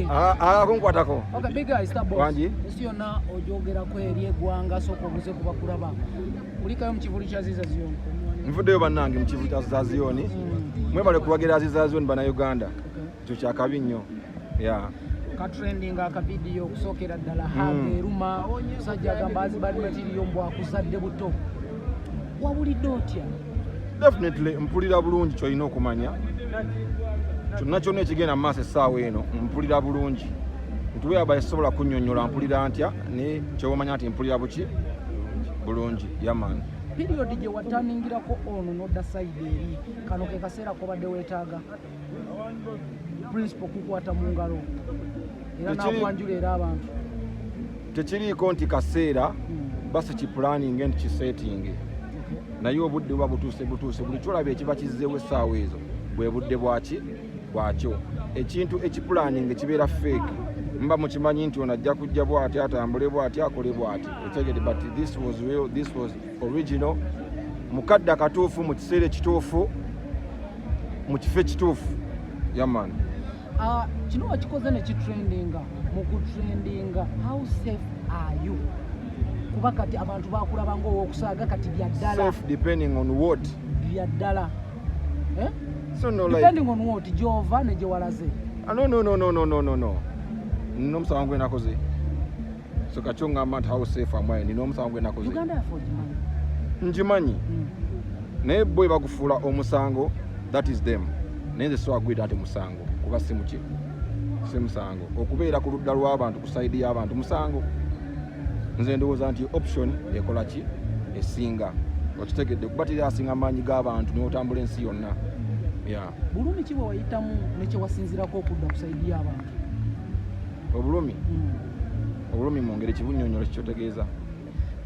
Akunkwatako. Okay, big guy, stop boss. Wanji? Sio na ojogera ko eri eggwanga soko obuze kubakulaba. Ulikayo mu kivuli kya Aziza Zioni. Nvuddeyo bannange mu kivuli kya Aziza Zioni. Mwebale kuwagira Aziza Zioni bana Uganda. Kyo kabi nnyo. Yeah. Ka trending aka video kusokera ddala hage ruma sajja gambazi bali matiriyo mbwa akuzadde buto. Wabulidde otya? Definitely mpulira bulungi kyolina okumanya. Kyonna kyonna ekigenda mu maaso essaawa eno mpulira bulungi. Ntuwe aba esobola kunnyonnyola mpulira ntya ne kyomanya nti mpulira buki bulungi yaman. Period gye wataningirako ono nodda side eri kano ke kaseera kobadde weetaaga principal kukwata mu ngalo era n'akwanjula era abantu tekiriiko nti kaseera basi kipulaninge nti kisetinge naye obudde buba butuuse buli kyolaba ekiba kizzeewo essaawa ezo bwe budde bwakyo ekintu ekipulaninge kibeera fake mba mukimanyi nti ono ajja kujja bw'ati atambule bw'ati akole bw'ati otegedde but this was real, this was original mukadde akatuufu mu kiseera ekituufu mu kifo ekituufu yaman. Kino wakikoze ne kitrendinga mu kutrendinga how safe are you kuba kati abantu bakulaba ng'owokusaaga kati bya ddala safe depending on what bya ddala so no depending like on what gy'ova ne gye walaze no nino omusawo gwe nakoze so kati oŋŋamba nti how safe am I nino omusawo gwe nakoze Uganda yafe ngimanyi naye bo bagufuula omusango that is them naye nze so agwira nti musango kuba si musango okubeera ku ludda lw'abantu ku saidi y'abantu musango nze ndowooza nti option ekola ki esinga okitegedde kuba teri asinga amaanyi g'abantu n'otambula ensi yonna bulumi ki bwe wayitamu nekyewasinzirako okudda ku saidi y'abantu obulumi mu ngeri kibunnyonnyola kikyotegeeza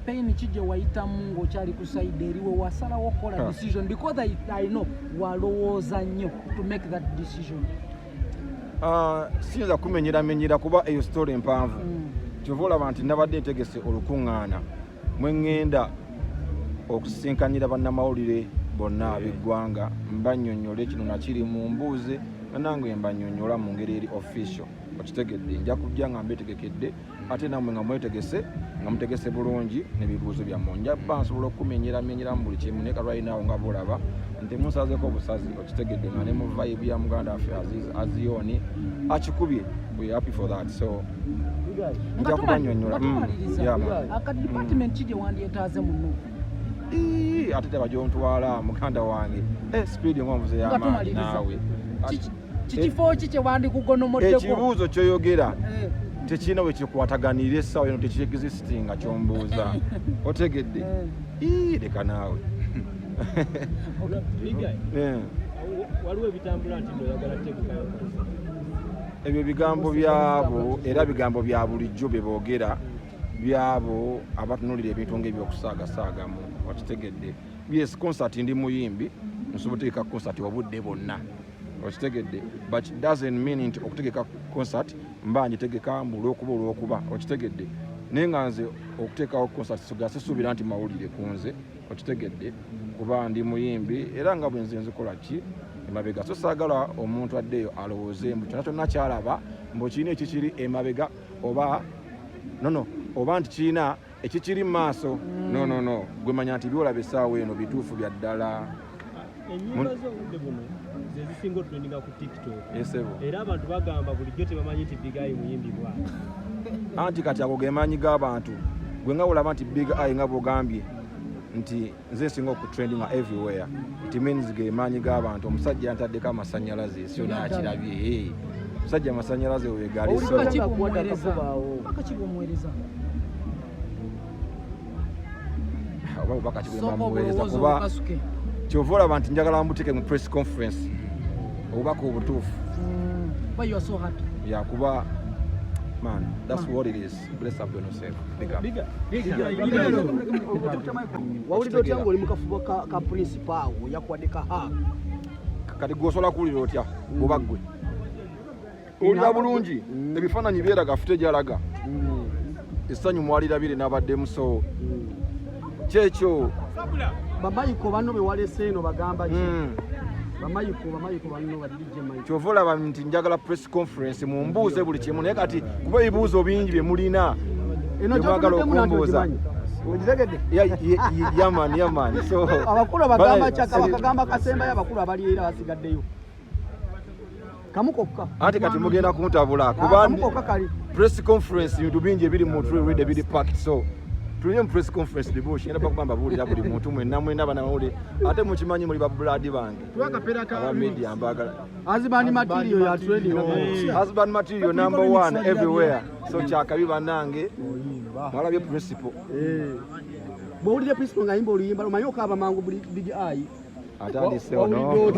pain ki gye wayitamu ng'okyali ku saidi eriwe wasalawo okukola decision because I know walowooza nnyo to make that decision. Siyinza kumenyeramenyera kuba eyo story empanvu kyova olaba nti nabadde ntegese olukuŋŋaana mwe ŋŋenda okusinkanyira bannamawulire bonna ab'eggwanga mbannyonnyole kino nakiri mu mbuuze nange mbannyonnyola mu ngeri eri official okitegedde nja kujja nga mbetegekedde ate nammwe nga mwetegese nga mutegese bulungi n'ebibuuzo byammwe nja bba nsobola okumenyeramenyera mu buli kimu naye kalwalinawo nga bolaba nti munsazeko obusazi okitegedde nga ne mu vibe ya muganda waffe Azioni akikubye we happy for that so nja kubannyonnyola aka department ki gye wandyetaaze muno ate teba gyontwala muganda wange speed ng'omuze y'amaanyi naawe kikifo ki kye wandikugonomoddeko ekibuuzo kyoyogera tekirina we kikwataganira essaawa eno tekiegisisitinga kyombuuza otegedde leka naawe waliwo ebitambula nti oyagala tegukayo ebyo bigambo byabo era bigambo bya bulijjo bye boogera byabo abatunuulira ebintu ng'ebyokusaagasaagamu okitegedde yes concert ndi muyimbi nsobola otegeka concert obudde bonna okitegedde but it doesn't mean nti okutegeka concert mba ngitegeka mu olwokuba okitegedde naye nga nze okuteekawo concert sisuubira nti mawulire ku nze okitegedde kuba ndi muyimbi era nga bwe nze nzikola ki emabega so saagala omuntu addeeyo alowooze mbu kyonna kyonna kyalaba mbu kirina ekikiri emabega oba nti kirina ekikiri mu maaso no gwe manya nti byolaba essaawa eno bituufu bya ddala ennyimba z'obudde buno ze zisinga otrendinga ku TikTok era abantu bagamba bulijjo tebamanyi nti Big Eye muyimbibwa anti kati ago ge maanyi g'abantu gwe nga olaba nti Big Eye nga bw'ogambye nti nze nsinga okutrendinga everywhere it means ge maanyi g'abantu omusajja yantaddeko amasannyalaze sio nakirabye omusajja amasannyalaze wegali oba bubaka kibwemuweereza kuba kyova olaba nti njagala mbuteeke mu press conference obubaka obutuufu yakuba man that's what it is bless up yourself big up wawulidde otya ng'oli mu kafubo ka principal awo yakwadde kaha kati gwosobola kuwulira otya oba ggwe owulira bulungi ebifaananyi byeraga fute gyalaga essanyu mwalirabire n'abaddemu so kyekyo babayiko bano be walese eno bagamba ki bamayiko banno badije mayiko kyova olaba nti njagala press conference mumbuuze buli kimu naye kati kuba ebibuuzo bingi bye mulina mwagala okumbuuza ogiregedde yaman so abakulu bagamba kyaka bakagamba kasemba y'abakulu abali era basigaddeyo kamukokka ate kati mugenda kuntabula kuba press conference bintu bingi ebiri mu mutwe ebiri packed so tuliye mu press conference dibush ngenda bakugamba buulira buli muntu mwena banamawulire ate mukimanyi muli babuladi bange aba media mbagala husband material ya training husband material number 1 everywhere so kyakabi banange mwalabye principle bwulire principle nga yimba oluyimba lumanyi okaba mangu buli big eye atandise ono